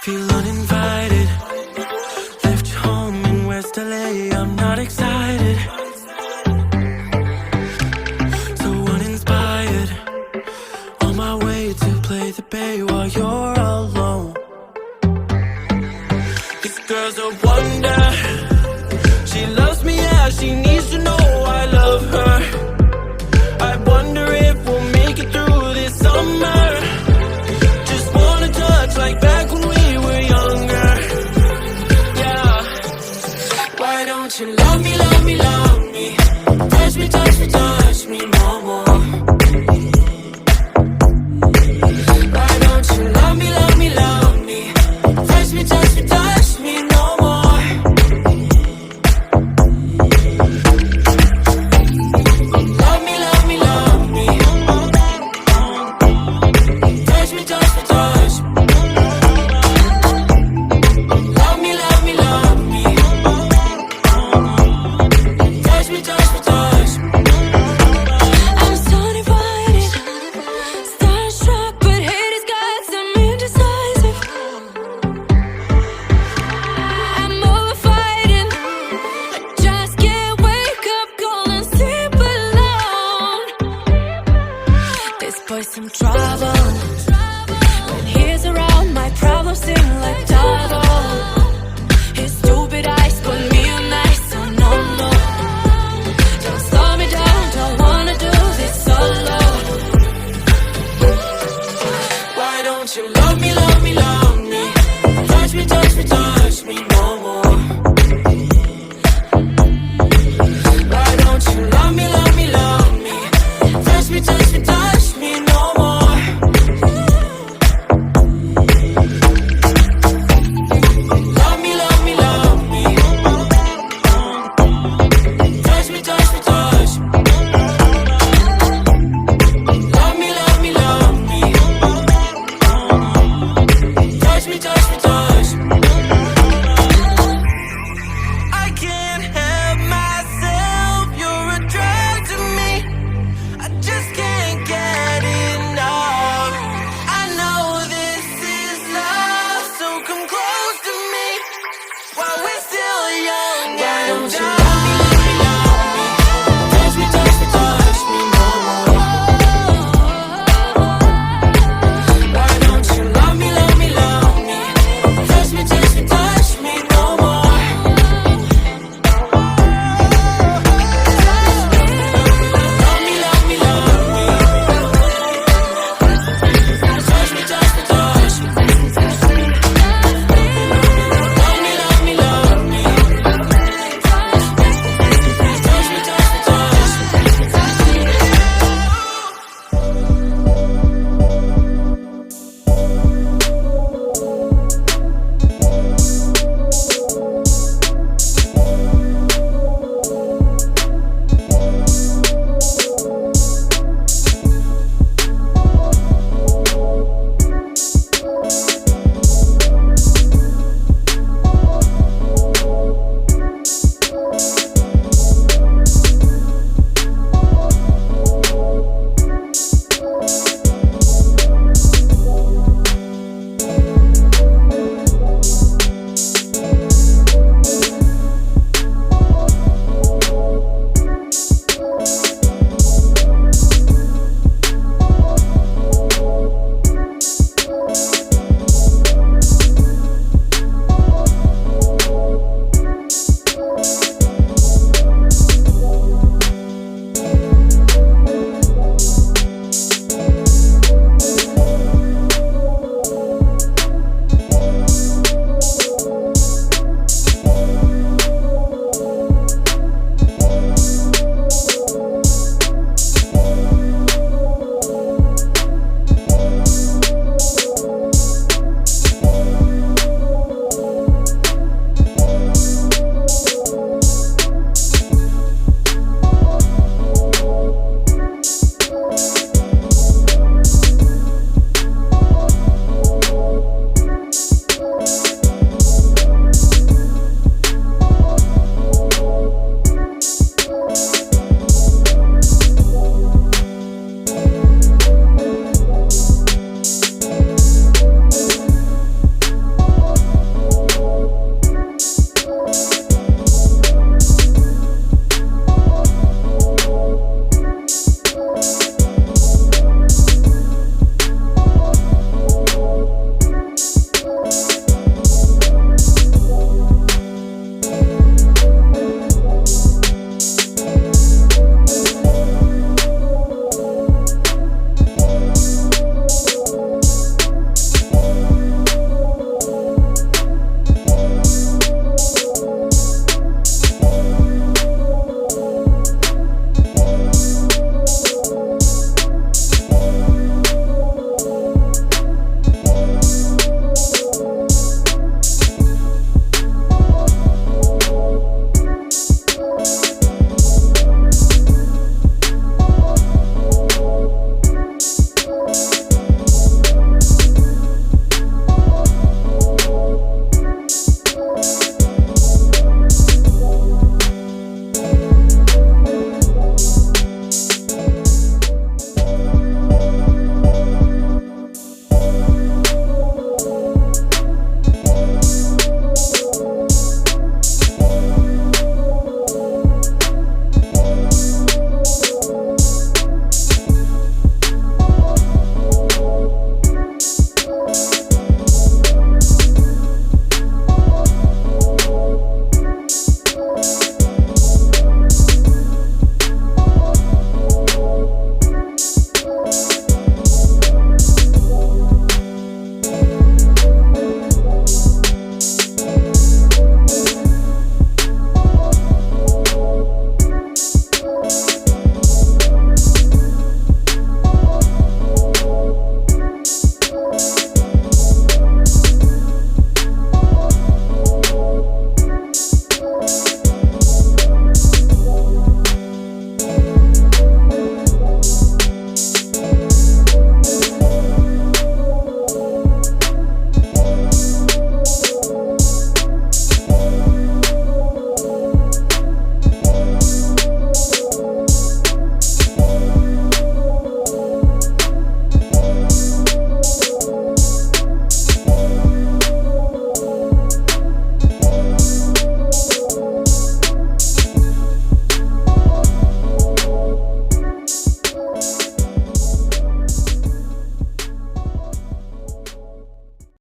Feel uninvited. Left home in West LA, I'm not excited. So uninspired. On my way to play the bay while you're alone. This girl's a wonder. She loves me, yeah, she needs to know I love her. I wonder if we'll make it through this summer. Just wanna touch like back when we were younger. Yeah. Why don't you love me, love me, love me? Touch me, touch me, touch me no more. Why don't you love me, love me, love me? Touch me, touch me, touch me no more. Love me, love me, love me. Touch me, touch me, touch me. Love me, love me, love me. Touch me, touch me, touch me. I'm so divided, starstruck, but hate has got some indecisive. I'm over fighting, I just can't wake up cold and sleep alone. This boy's some trouble. When he's around, my problems seem like double. His stupid eyes put me on ice, so no, no. Don't slow me down, don't wanna do this solo. Why don't you love me, love me, love me?